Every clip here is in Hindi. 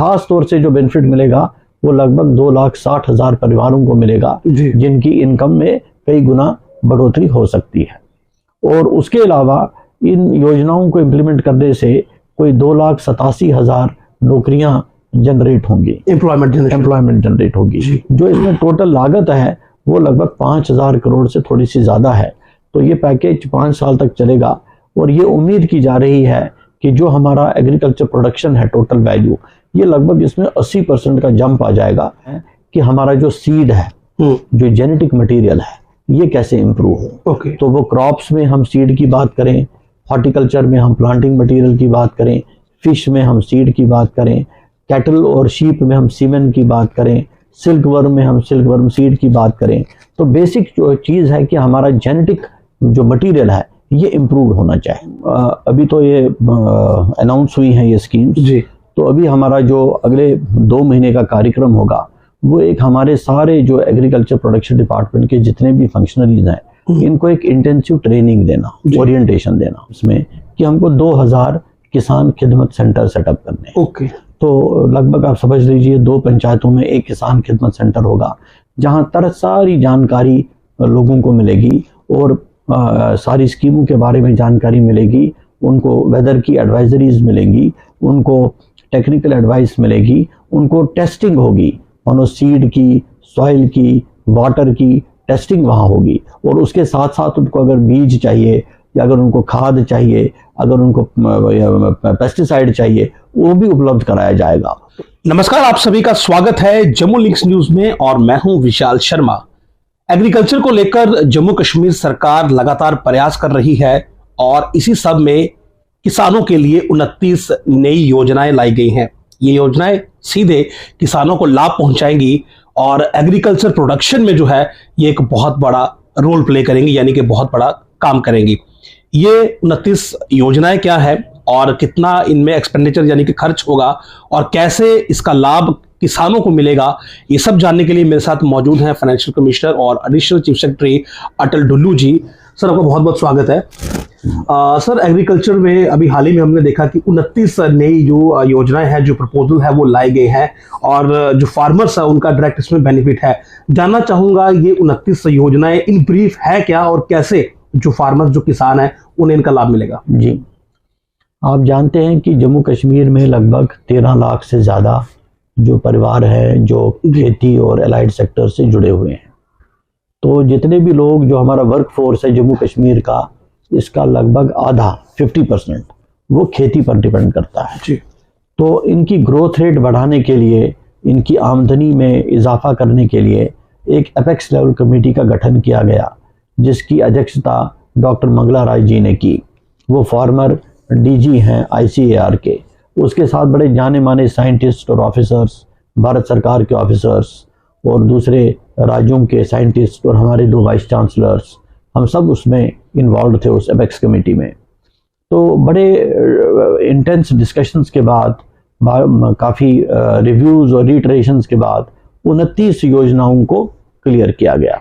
खास तौर से जो बेनिफिट मिलेगा वो लगभग 2,60,000 परिवारों को मिलेगा जिनकी इनकम में कई गुना बढ़ोतरी हो सकती है। और उसके अलावा इन योजनाओं को इम्प्लीमेंट करने से कोई 2,87,000 नौकरियां जनरेट होंगी, एम्प्लॉयमेंट जनरेट होगी। जो इसमें टोटल लागत है वो लगभग 5,000 करोड़ से थोड़ी सी ज़्यादा है। तो ये पैकेज 5 साल तक चलेगा और ये उम्मीद की जा रही है कि जो हमारा एग्रीकल्चर प्रोडक्शन है, टोटल वैल्यू, ये लगभग इसमें 80% का जंप आ जाएगा कि हमारा जो सीड है, जो जेनेटिक मटेरियल है, ये कैसे इम्प्रूव हो। तो वो क्रॉप्स में हम सीड की बात करें, हॉर्टिकल्चर में हम प्लांटिंग मटेरियल की बात करें, फिश में हम सीड की बात करें, कैटल और शीप में हम सीमेन की बात करें, सिल्क वर्म में हम सिल्क वर्म सीड की बात करें। तो बेसिक जो चीज़ है कि हमारा जेनेटिक जो मटेरियल है ये इम्प्रूव होना चाहिए। अभी तो ये अनाउंस हुई है ये स्कीम्स जी। तो अभी हमारा जो अगले 2 महीने का कार्यक्रम होगा वो एक हमारे सारे जो एग्रीकल्चर प्रोडक्शन डिपार्टमेंट के जितने भी फंक्शनरीज हैं इनको एक इंटेंसिव ट्रेनिंग देना, ओरिएंटेशन देना उसमें कि हमको 2000 किसान खिदमत सेंटर सेटअप करने। तो लगभग आप समझ लीजिए 2 पंचायतों में एक किसान खिदमत सेंटर होगा जहां सारी जानकारी लोगों को मिलेगी और सारी स्कीमों के बारे में जानकारी मिलेगी, उनको वेदर की एडवाइजरीज मिलेंगी, उनको टेक्निकल एडवाइस मिलेगी, उनको टेस्टिंग होगी, मानो सीड की, सॉइल की, वाटर की टेस्टिंग वहाँ होगी। और उसके साथ साथ उनको अगर बीज चाहिए या अगर उनको खाद चाहिए, अगर उनको पेस्टिसाइड चाहिए, वो भी उपलब्ध कराया जाएगा। नमस्कार, आप सभी का स्वागत है जम्मू लिंक्स न्यूज में और मैं हूं विशाल शर्मा। एग्रीकल्चर को लेकर जम्मू कश्मीर सरकार लगातार प्रयास कर रही है और इसी सब में किसानों के लिए 29 नई योजनाएं लाई गई हैं। ये योजनाएं सीधे किसानों को लाभ पहुंचाएंगी और एग्रीकल्चर प्रोडक्शन में जो है ये एक बहुत बड़ा रोल प्ले करेंगी, यानी कि बहुत बड़ा काम करेंगी। ये 29 योजनाएं क्या है और कितना इनमें एक्सपेंडिचर यानी कि खर्च होगा और कैसे इसका लाभ किसानों को मिलेगा, ये सब जानने के लिए मेरे साथ मौजूद हैं फाइनेंशियल कमिश्नर और एडिशनल चीफ सेक्रेटरी अटल डुल्लू जी। सर, आपका बहुत बहुत स्वागत है। सर, एग्रीकल्चर में अभी हाल ही में हमने देखा कि 29 नई जो योजनाएं हैं, जो प्रपोजल है वो लाए गए हैं और जो फार्मर्स है उनका डायरेक्ट इसमें बेनिफिट है। जानना चाहूंगा ये 29 योजनाएं इन ब्रीफ है क्या और कैसे जो फार्मर्स, जो किसान है, उन्हें इनका लाभ मिलेगा। जी, आप जानते हैं कि जम्मू कश्मीर में लगभग 13 लाख से ज़्यादा जो परिवार हैं जो खेती और एलाइड सेक्टर से जुड़े हुए हैं। तो जितने भी लोग, जो हमारा वर्क फोर्स है जम्मू कश्मीर का, इसका लगभग आधा 50% वो खेती पर डिपेंड करता है जी। तो इनकी ग्रोथ रेट बढ़ाने के लिए, इनकी आमदनी में इजाफा करने के लिए एक एपेक्स लेवल कमेटी का गठन किया गया जिसकी अध्यक्षता डॉक्टर मंगला राय जी ने की। वो फॉर्मर डीजी हैं ICAR के। उसके साथ बड़े जाने माने साइंटिस्ट और ऑफिसर्स, भारत सरकार के ऑफिसर्स और दूसरे राज्यों के साइंटिस्ट और हमारे 2 वाइस चांसलर्स, हम सब उसमें इन्वॉल्व थे उस एपेक्स कमेटी में। तो बड़े इंटेंस डिस्कशंस के बाद, काफ़ी रिव्यूज़ और रिटरेशंस के बाद 29 योजनाओं को क्लियर किया गया।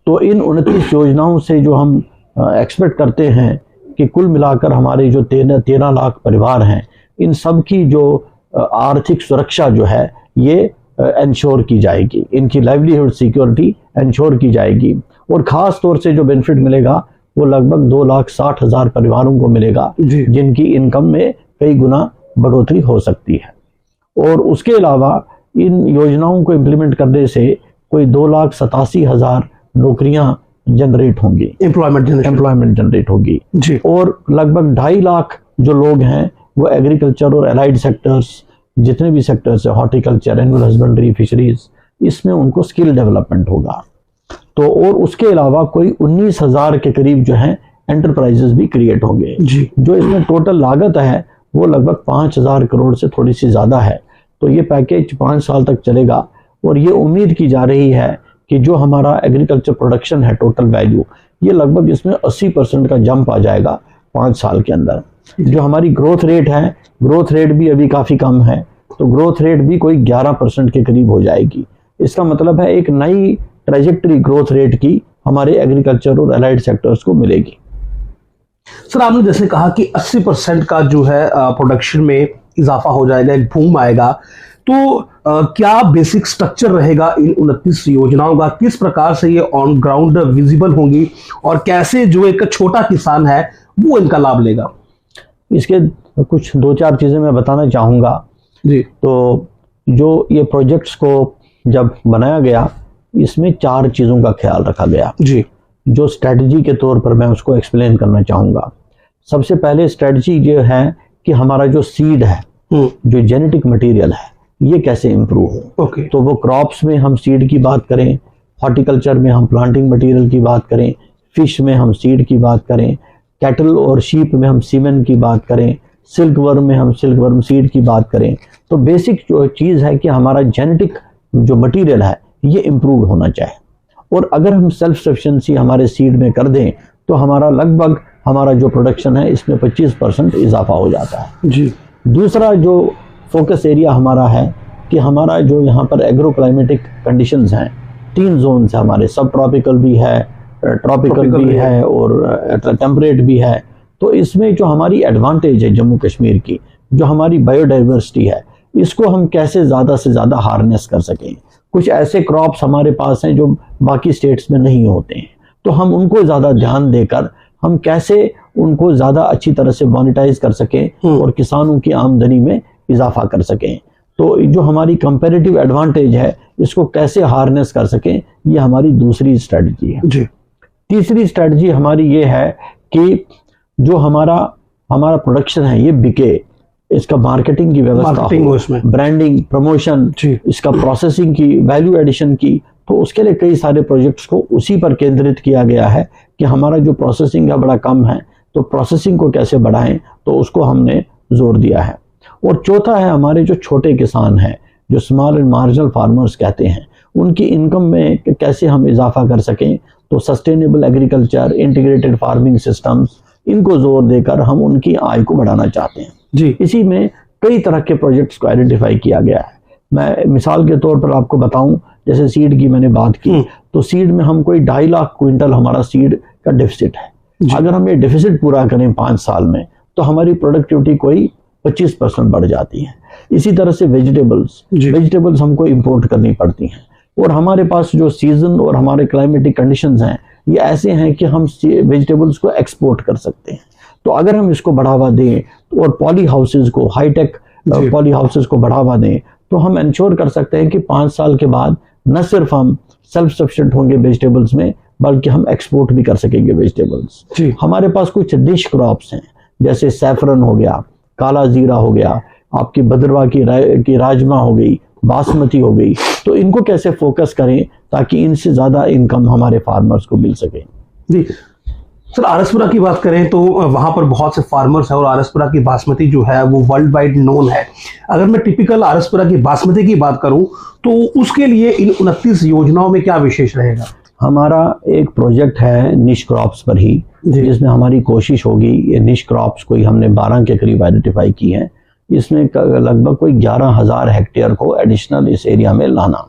तो इन 29 योजनाओं से जो हम एक्सपेक्ट करते हैं कि कुल मिलाकर हमारे जो 13 लाख परिवार हैं, इन सब की जो आर्थिक सुरक्षा जो है ये इंश्योर की जाएगी, इनकी लाइवलीहुड सिक्योरिटी इंश्योर की जाएगी। और ख़ास तौर से जो बेनिफिट मिलेगा वो लगभग 2,60,000 परिवारों को मिलेगा जिनकी इनकम में कई गुना बढ़ोतरी हो सकती है। और उसके अलावा इन योजनाओं को इम्प्लीमेंट करने से कोई 2,87,000 नौकरियां जनरेट होंगी, एम्प्लॉयमेंट जनरेट होगी जी। और लगभग 2.5 लाख जो लोग हैं वो एग्रीकल्चर और एलाइड सेक्टर्स, जितने भी सेक्टर्स है, हॉर्टिकल्चर, एनिमल हस्बेंड्री, फिशरीज, इसमें उनको स्किल डेवलपमेंट होगा। तो और उसके अलावा कोई 19,000 के करीब जो है एंटरप्राइजेस भी क्रिएट होंगे जी। जो इसमें टोटल लागत है वो लगभग 5,000 करोड़ से थोड़ी सी ज़्यादा है। तो ये पैकेज 5 साल तक चलेगा और ये उम्मीद की जा रही है कि जो हमारा एग्रीकल्चर प्रोडक्शन है, टोटल वैल्यू, ये लगभग इसमें 80% का जंप आ जाएगा 5 साल के अंदर। जो हमारी ग्रोथ रेट है, ग्रोथ रेट भी अभी काफ़ी कम है, तो ग्रोथ रेट भी कोई 11% के करीब हो जाएगी। इसका मतलब है एक नई ट्रेजेक्टरी ग्रोथ रेट की हमारे एग्रीकल्चर और एलाइड सेक्टर्स को मिलेगी। सर, आपने जैसे कहा कि 80% का जो है प्रोडक्शन में इजाफा हो जाएगा, एक बूम आएगा। तो क्या बेसिक स्ट्रक्चर रहेगा इन 29 योजनाओं का, किस प्रकार से ये ऑन ग्राउंड विजिबल होंगी और कैसे जो एक छोटा किसान है वो इनका लाभ लेगा? इसके कुछ 2-4 चीज़ें मैं बताना चाहूँगा जी। तो जो ये प्रोजेक्ट्स को जब बनाया गया, इसमें 4 चीज़ों का ख्याल रखा गया जी, जो स्ट्रेटजी के तौर पर मैं उसको एक्सप्लेन करना चाहूँगा। सबसे पहले स्ट्रेटजी ये है कि हमारा जो सीड है, जो जेनेटिक मटेरियल है, ये कैसे इम्प्रूव हो। ओके। तो वो क्रॉप्स में हम सीड की बात करें, हॉर्टिकल्चर में हम प्लांटिंग मटेरियल की बात करें, फिश में हम सीड की बात करें, कैटल और शीप में हम सीमेन की बात करें, सिल्क वर्म में हम सिल्क वर्म सीड की बात करें। तो बेसिक जो चीज़ है कि हमारा जेनेटिक जो मटेरियल है ये इम्प्रूव होना चाहिए। और अगर हम सेल्फ सफिशिएंसी हमारे सीड में कर दें तो हमारा लगभग हमारा जो प्रोडक्शन है इसमें 25% इजाफा हो जाता है। जी। दूसरा जो फोकस एरिया हमारा है कि हमारा जो यहाँ पर एग्रो क्लाइमेटिक कंडीशंस हैं, 3 जोन्स हैं हमारे, सब ट्रॉपिकल भी है, ट्रॉपिकल भी है और टेम्परेट भी है। तो इसमें जो हमारी एडवांटेज है जम्मू कश्मीर की, जो हमारी बायोडाइवर्सिटी है, इसको हम कैसे ज़्यादा से ज़्यादा हार्नेस कर सकें। कुछ ऐसे क्रॉप्स हमारे पास हैं जो बाकी स्टेट्स में नहीं होते हैं, तो हम उनको ज़्यादा ध्यान देकर हम कैसे उनको ज़्यादा अच्छी तरह से मोनेटाइज कर सकें और किसानों की आमदनी में इजाफा कर सकें। तो जो हमारी कंपैरेटिव एडवांटेज है इसको कैसे हार्नेस कर सकें, ये हमारी दूसरी स्ट्रेटजी है। जी। तीसरी स्ट्रेटजी हमारी ये है कि जो हमारा प्रोडक्शन है ये बिके, इसका मार्केटिंग की व्यवस्था, ब्रांडिंग, प्रमोशन, इसका प्रोसेसिंग की, वैल्यू एडिशन की। तो उसके लिए कई सारे प्रोजेक्ट्स को उसी पर केंद्रित किया गया है कि हमारा जो प्रोसेसिंग है बड़ा कम है, तो प्रोसेसिंग को कैसे बढ़ाएं, तो उसको हमने जोर दिया है। और चौथा है हमारे जो छोटे किसान हैं, जो स्मॉल एंड मार्जिनल फार्मर्स कहते हैं, उनकी इनकम में कैसे हम इजाफा कर सकें। तो sustainable agriculture, integrated farming systems, इनको जोर देकर हम उनकी आय को बढ़ाना चाहते हैं। जी। इसी में कई तरह के प्रोजेक्ट्स को आइडेंटिफाई किया गया है। मैं मिसाल के तौर पर आपको बताऊं, जैसे सीड की मैंने बात की, तो सीड में हम कोई 2.5 लाख क्विंटल हमारा सीड का डेफिसिट है। अगर हम ये डेफिसिट पूरा करें 5 साल में तो हमारी प्रोडक्टिविटी कोई 25% बढ़ जाती है। इसी तरह से वेजिटेबल्स हमको इंपोर्ट करनी पड़ती हैं। और हमारे पास जो सीजन और हमारे क्लाइमेटिक कंडीशंस हैं ये ऐसे हैं कि हम वेजिटेबल्स को एक्सपोर्ट कर सकते हैं। तो अगर हम इसको बढ़ावा दें और पॉली हाउसेज को, हाईटेक पॉली हाउसेज को बढ़ावा दें, तो हम इंश्योर कर सकते हैं कि 5 साल के बाद न सिर्फ हम सेल्फ सफिशिएंट होंगे वेजिटेबल्स में, बल्कि हम एक्सपोर्ट भी कर सकेंगे वेजिटेबल्स। हमारे पास कुछ डिश क्रॉप्स हैं, जैसे सैफरन हो गया, काला जीरा हो गया, आपकी भद्रवाह की राजमा हो गई, बासमती हो गई। तो इनको कैसे फोकस करें ताकि इनसे ज़्यादा इनकम हमारे फार्मर्स को मिल सके। जी सर, आरएसपुरा की बात करें तो वहाँ पर बहुत से फार्मर्स हैं और आरएसपुरा की बासमती जो है वो वर्ल्ड वाइड नोन है। अगर मैं टिपिकल आरएसपुरा की बासमती की बात करूं तो उसके लिए इन 29 योजनाओं में क्या विशेष रहेगा? हमारा एक प्रोजेक्ट है निश क्रॉप्स पर ही, जिसमें हमारी कोशिश होगी ये निश क्रॉप्स कोई हमने 12 के करीब आइडेंटिफाई की हैं। इसमें लगभग कोई 11,000 हेक्टेयर को एडिशनल इस एरिया में लाना।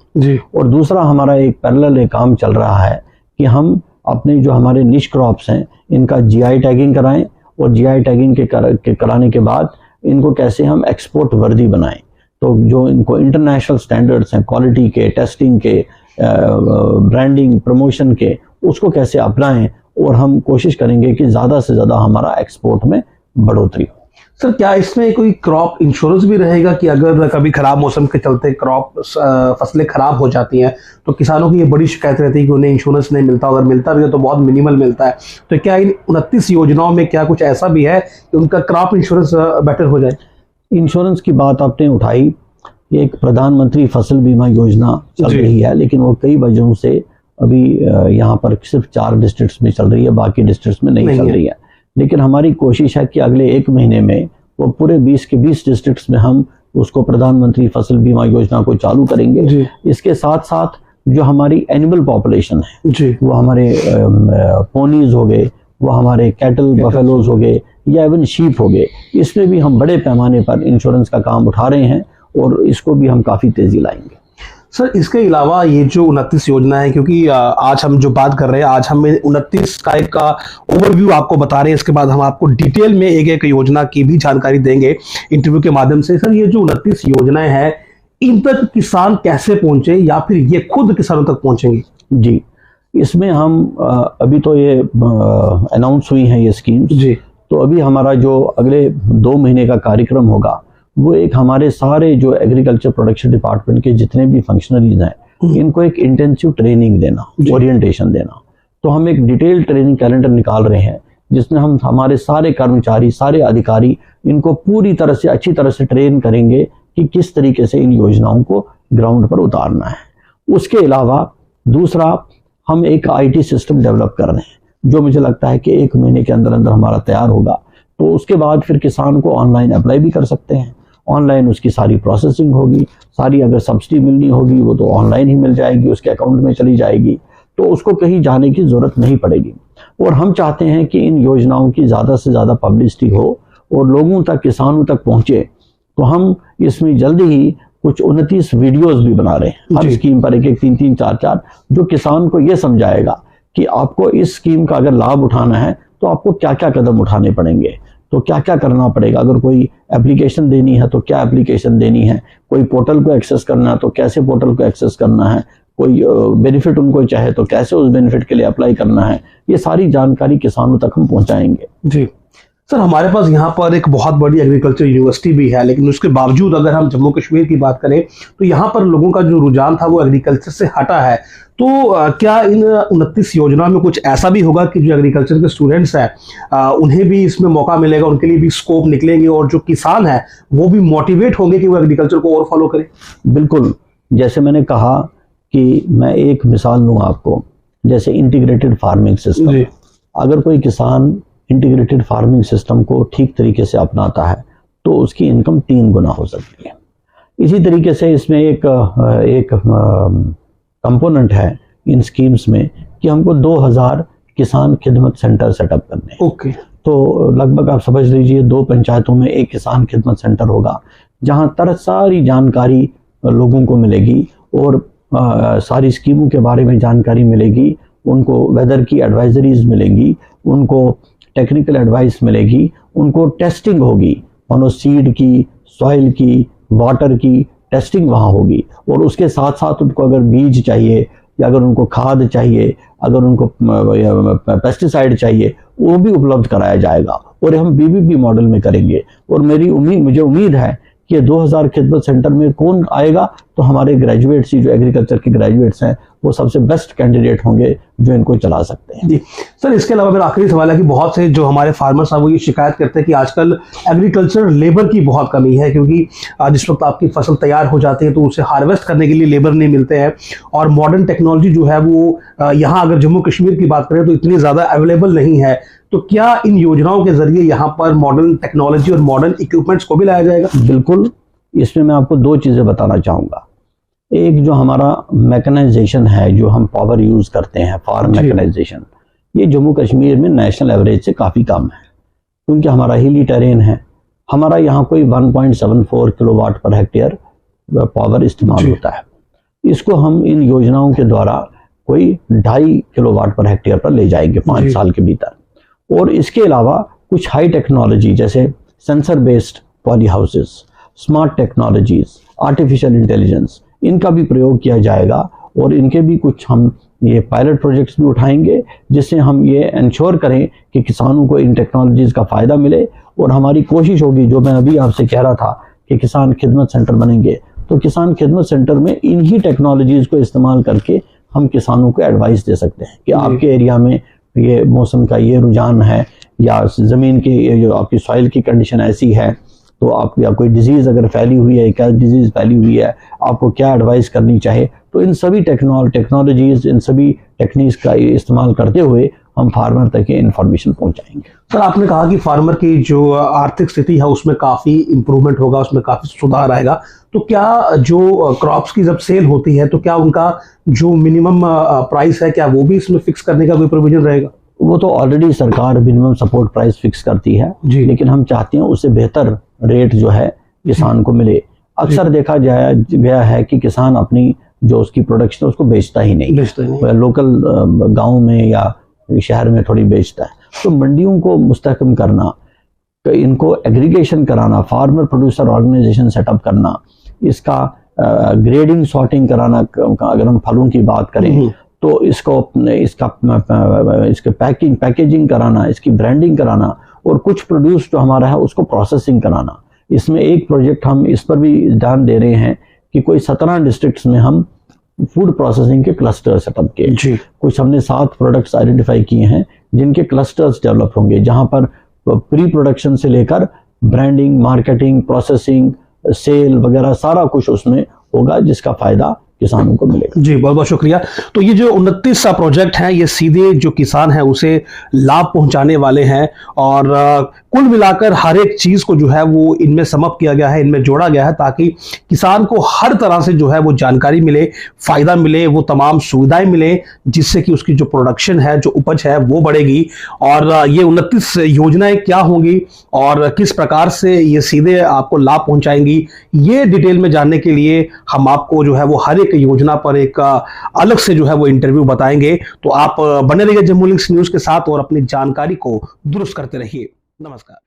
और दूसरा हमारा एक पैरेलल एक काम चल रहा है कि हम अपने जो हमारे निश क्रॉप्स हैं इनका जीआई टैगिंग कराएं, और जीआई टैगिंग के कराने के बाद इनको कैसे हम एक्सपोर्ट वर्दी बनाएं। तो जो इनको इंटरनेशनल स्टैंडर्ड्स हैं क्वालिटी के, टेस्टिंग के, ब्रांडिंग, प्रमोशन के, उसको कैसे अपनाएं, और हम कोशिश करेंगे कि ज़्यादा से ज़्यादा हमारा एक्सपोर्ट में बढ़ोतरी हो। सर, क्या इसमें कोई क्रॉप इंश्योरेंस भी रहेगा कि अगर कभी खराब मौसम के चलते क्रॉप फसलें खराब हो जाती हैं तो किसानों की ये बड़ी शिकायत रहती है कि उन्हें इंश्योरेंस नहीं मिलता, अगर मिलता भी है तो बहुत मिनिमल मिलता है। तो क्या इन 29 योजनाओं में क्या कुछ ऐसा भी है कि उनका क्रॉप इंश्योरेंस बेटर हो जाए? इंश्योरेंस की बात आपने उठाई, एक प्रधानमंत्री फसल बीमा योजना चल रही है, लेकिन वो कई वजहों से अभी यहाँ पर सिर्फ 4 डिस्ट्रिक्ट्स में चल रही है, बाकी डिस्ट्रिक्ट्स में नहीं चल रही है। लेकिन हमारी कोशिश है कि अगले 1 महीने में वो पूरे 20 के 20 डिस्ट्रिक्ट्स में हम उसको प्रधानमंत्री फसल बीमा योजना को चालू करेंगे। इसके साथ साथ जो हमारी एनिमल पॉपुलेशन है, वो हमारे पोनीज हो गए, वो हमारे कैटल बफेलोज हो गए, या इवन शीप हो गए, इसमें भी हम बड़े पैमाने पर इंश्योरेंस का काम उठा रहे हैं और इसको भी हम काफ़ी तेज़ी लाएंगे। सर इसके अलावा ये जो 29 योजना है, क्योंकि आज हम जो बात कर रहे हैं, आज हम 29 का एक ओवरव्यू आपको बता रहे हैं, इसके बाद हम आपको डिटेल में एक एक योजना की भी जानकारी देंगे इंटरव्यू के माध्यम से। सर ये जो 29 योजनाएं हैं, इन तक किसान कैसे पहुंचे या फिर ये खुद किसानों तक पहुंचेंगे? जी, इसमें हम अभी तो ये अनाउंस हुई हैं ये स्कीम्स जी, तो अभी हमारा जो अगले 2 महीने का कार्यक्रम होगा वो एक हमारे सारे जो एग्रीकल्चर प्रोडक्शन डिपार्टमेंट के जितने भी फंक्शनरीज हैं इनको एक इंटेंसिव ट्रेनिंग देना, ओरिएंटेशन देना। तो हम एक डिटेल ट्रेनिंग कैलेंडर निकाल रहे हैं जिसमें हम हमारे सारे कर्मचारी, सारे अधिकारी इनको पूरी तरह से अच्छी तरह से ट्रेन करेंगे कि किस तरीके से इन योजनाओं को ग्राउंड पर उतारना है। उसके अलावा दूसरा, हम एक IT सिस्टम डेवलप कर रहे हैं जो मुझे लगता है कि 1 महीने के अंदर अंदर हमारा तैयार होगा। तो उसके बाद फिर किसान को ऑनलाइन अप्लाई भी कर सकते हैं, ऑनलाइन उसकी सारी प्रोसेसिंग होगी, सारी अगर सब्सिडी मिलनी होगी वो तो ऑनलाइन ही मिल जाएगी, उसके अकाउंट में चली जाएगी, तो उसको कहीं जाने की ज़रूरत नहीं पड़ेगी। और हम चाहते हैं कि इन योजनाओं की ज़्यादा से ज़्यादा पब्लिसिटी हो और लोगों तक, किसानों तक पहुँचे। तो हम इसमें जल्दी ही कुछ 29 वीडियोस भी बना रहे हैं हर स्कीम पर, एक 3-3, 4-4, जो किसान को ये समझाएगा कि आपको इस स्कीम का अगर लाभ उठाना है तो आपको क्या क्या कदम उठाने पड़ेंगे, तो क्या क्या करना पड़ेगा। अगर कोई एप्लीकेशन देनी है तो क्या एप्लीकेशन देनी है, कोई पोर्टल को एक्सेस करना है तो कैसे पोर्टल को एक्सेस करना है, कोई बेनिफिट उनको चाहे तो कैसे उस बेनिफिट के लिए अप्लाई करना है, ये सारी जानकारी किसानों तक हम पहुंचाएंगे। जी सर, हमारे पास यहाँ पर एक बहुत बड़ी एग्रीकल्चर यूनिवर्सिटी भी है, लेकिन उसके बावजूद अगर हम जम्मू कश्मीर की बात करें तो यहाँ पर लोगों का जो रुझान था वो एग्रीकल्चर से हटा है। तो क्या इन 29 योजना में कुछ ऐसा भी होगा कि जो एग्रीकल्चर के स्टूडेंट्स हैं उन्हें भी इसमें मौका मिलेगा, उनके लिए भी स्कोप निकलेंगे और जो किसान है वो भी मोटिवेट होंगे कि वो एग्रीकल्चर को और फॉलो करें? बिल्कुल, जैसे मैंने कहा कि मैं एक मिसाल लूँ आपको, जैसे इंटीग्रेटेड फार्मिंग सिस्टम। अगर कोई किसान इंटीग्रेटेड फार्मिंग सिस्टम को ठीक तरीके से अपनाता है तो उसकी इनकम 3 गुना हो सकती है। इसी तरीके से इसमें एक कंपोनेंट है इन स्कीम्स में कि हमको 2000 किसान खिदमत सेंटर सेटअप करने हैं। ओके। तो लगभग आप समझ लीजिए 2 पंचायतों में एक किसान खिदमत सेंटर होगा जहां सारी जानकारी लोगों को मिलेगी और सारी स्कीमों के बारे में जानकारी मिलेगी, उनको वेदर की एडवाइजरीज मिलेंगी, उनको टेक्निकल एडवाइस मिलेगी, उनको टेस्टिंग होगी, मानो सीड की, सॉइल की, वाटर की टेस्टिंग वहाँ होगी। और उसके साथ साथ उनको अगर बीज चाहिए या अगर उनको खाद चाहिए, अगर उनको पेस्टिसाइड चाहिए, वो भी उपलब्ध कराया जाएगा और हम BBB मॉडल में करेंगे। और मुझे उम्मीद है कि 2000 खिदमत सेंटर में कौन आएगा, तो हमारे ग्रेजुएट्स ही, जो एग्रीकल्चर के ग्रेजुएट्स हैं, वो सबसे बेस्ट कैंडिडेट होंगे जो इनको चला सकते हैं। जी सर, इसके अलावा मेरा आखिरी सवाल है कि बहुत से जो हमारे फार्मर्स हैं वो ये शिकायत करते हैं कि आजकल एग्रीकल्चर लेबर की बहुत कमी है, क्योंकि जिस वक्त आपकी फसल तैयार हो जाती है तो उसे हार्वेस्ट करने के लिए लेबर नहीं मिलते हैं और मॉडर्न टेक्नोलॉजी जो है वो यहाँ अगर जम्मू कश्मीर की बात करें तो इतनी ज़्यादा अवेलेबल नहीं है। तो क्या इन योजनाओं के जरिए यहाँ पर मॉडर्न टेक्नोलॉजी और मॉडर्न इक्विपमेंट्स को भी लाया जाएगा? बिल्कुल, इसमें मैं आपको 2 चीज़ें बताना चाहूँगा। एक, जो हमारा मैकेनाइजेशन है, जो हम पावर यूज़ करते हैं, फार्म मैकेनाइजेशन, ये जम्मू कश्मीर में नेशनल एवरेज से काफ़ी कम है, क्योंकि हमारा हिली टेरेन है। हमारा यहाँ कोई 1.74 किलोवाट पर हेक्टेयर पावर इस्तेमाल होता है। इसको हम इन योजनाओं के द्वारा कोई 2.5 किलोवाट पर हेक्टेयर पर ले जाएंगे 5 साल के भीतर। और इसके अलावा कुछ हाई टेक्नोलॉजी जैसे sensor based poly houses, smart technologies, artificial intelligence, इनका भी प्रयोग किया जाएगा और इनके भी कुछ हम ये पायलट प्रोजेक्ट्स भी उठाएंगे, जिससे हम ये इंश्योर करें कि किसानों को इन टेक्नोलॉजीज का फ़ायदा मिले। और हमारी कोशिश होगी, जो मैं अभी आपसे कह रहा था कि किसान खिदमत सेंटर बनेंगे, तो किसान खिदमत सेंटर में इन्हीं टेक्नोलॉजीज़ को इस्तेमाल करके हम किसानों को एडवाइस दे सकते हैं कि आपके एरिया में ये मौसम का ये रुझान है, या ज़मीन की जो आपकी सॉइल की कंडीशन ऐसी है, तो आप, या कोई डिजीज़ अगर फैली हुई है, क्या डिजीज़ फैली हुई है, आपको क्या एडवाइस करनी चाहिए। तो इन सभी टेक्नोलॉजीज़, इन सभी टेक्निक्स का इस्तेमाल करते हुए हम फार्मर तक ये इन्फॉर्मेशन पहुंचाएंगे। सर, आपने कहा कि फार्मर की जो आर्थिक स्थिति है उसमें काफ़ी इम्प्रूवमेंट होगा, उसमें काफ़ी सुधार आएगा। तो क्या जो क्रॉप्स की जब सेल होती है तो क्या उनका जो मिनिमम प्राइस है, क्या वो भी इसमें फिक्स करने का कोई प्रोविजन रहेगा? वो तो ऑलरेडी सरकार मिनिमम सपोर्ट प्राइस फिक्स करती है, लेकिन हम चाहते हैं उससे बेहतर रेट जो है किसान को मिले। अक्सर देखा गया है कि किसान अपनी जो उसकी प्रोडक्शन है उसको बेचता ही नहीं, वह लोकल गांव में या शहर में थोड़ी बेचता है। तो मंडियों को मुस्तहकम करना, इनको एग्रीगेशन कराना, फार्मर प्रोड्यूसर ऑर्गेनाइजेशन सेटअप करना, इसका ग्रेडिंग सॉर्टिंग कराना, अगर हम फलों की बात करें तो इसके पैकेजिंग कराना, इसकी ब्रांडिंग कराना, और कुछ प्रोड्यूस जो हमारा है उसको प्रोसेसिंग कराना। इसमें एक प्रोजेक्ट हम इस पर भी ध्यान दे रहे हैं कि कोई 17 डिस्ट्रिक्ट्स में हम फूड प्रोसेसिंग के क्लस्टर सेटअप किए। कुछ हमने 7 प्रोडक्ट्स आइडेंटिफाई किए हैं जिनके क्लस्टर्स डेवलप होंगे, जहां पर प्री प्रोडक्शन से लेकर ब्रांडिंग, मार्केटिंग, प्रोसेसिंग, सेल वगैरह सारा कुछ उसमें होगा, जिसका फायदा किसानों को मिलेगा। जी, बहुत बहुत शुक्रिया। तो ये जो 29 प्रोजेक्ट हैं, ये सीधे जो किसान है उसे लाभ पहुंचाने वाले हैं, और कुल मिलाकर हर एक चीज को जो है वो इनमें समअप किया गया है, इनमें जोड़ा गया है, ताकि किसान को हर तरह से जो है वो जानकारी मिले, फायदा मिले, वो तमाम सुविधाएं मिले, जिससे कि उसकी जो प्रोडक्शन है, जो उपज है वो बढ़ेगी। और ये 29 योजनाएं क्या होंगी और किस प्रकार से ये सीधे आपको लाभ पहुंचाएंगी, ये डिटेल में जानने के लिए हम आपको जो है वो हर एक योजना पर एक अलग से जो है वो इंटरव्यू बताएंगे। तो आप बने रहिए जम्मू लिंक्स न्यूज के साथ और अपनी जानकारी को दुरुस्त करते रहिए। नमस्कार।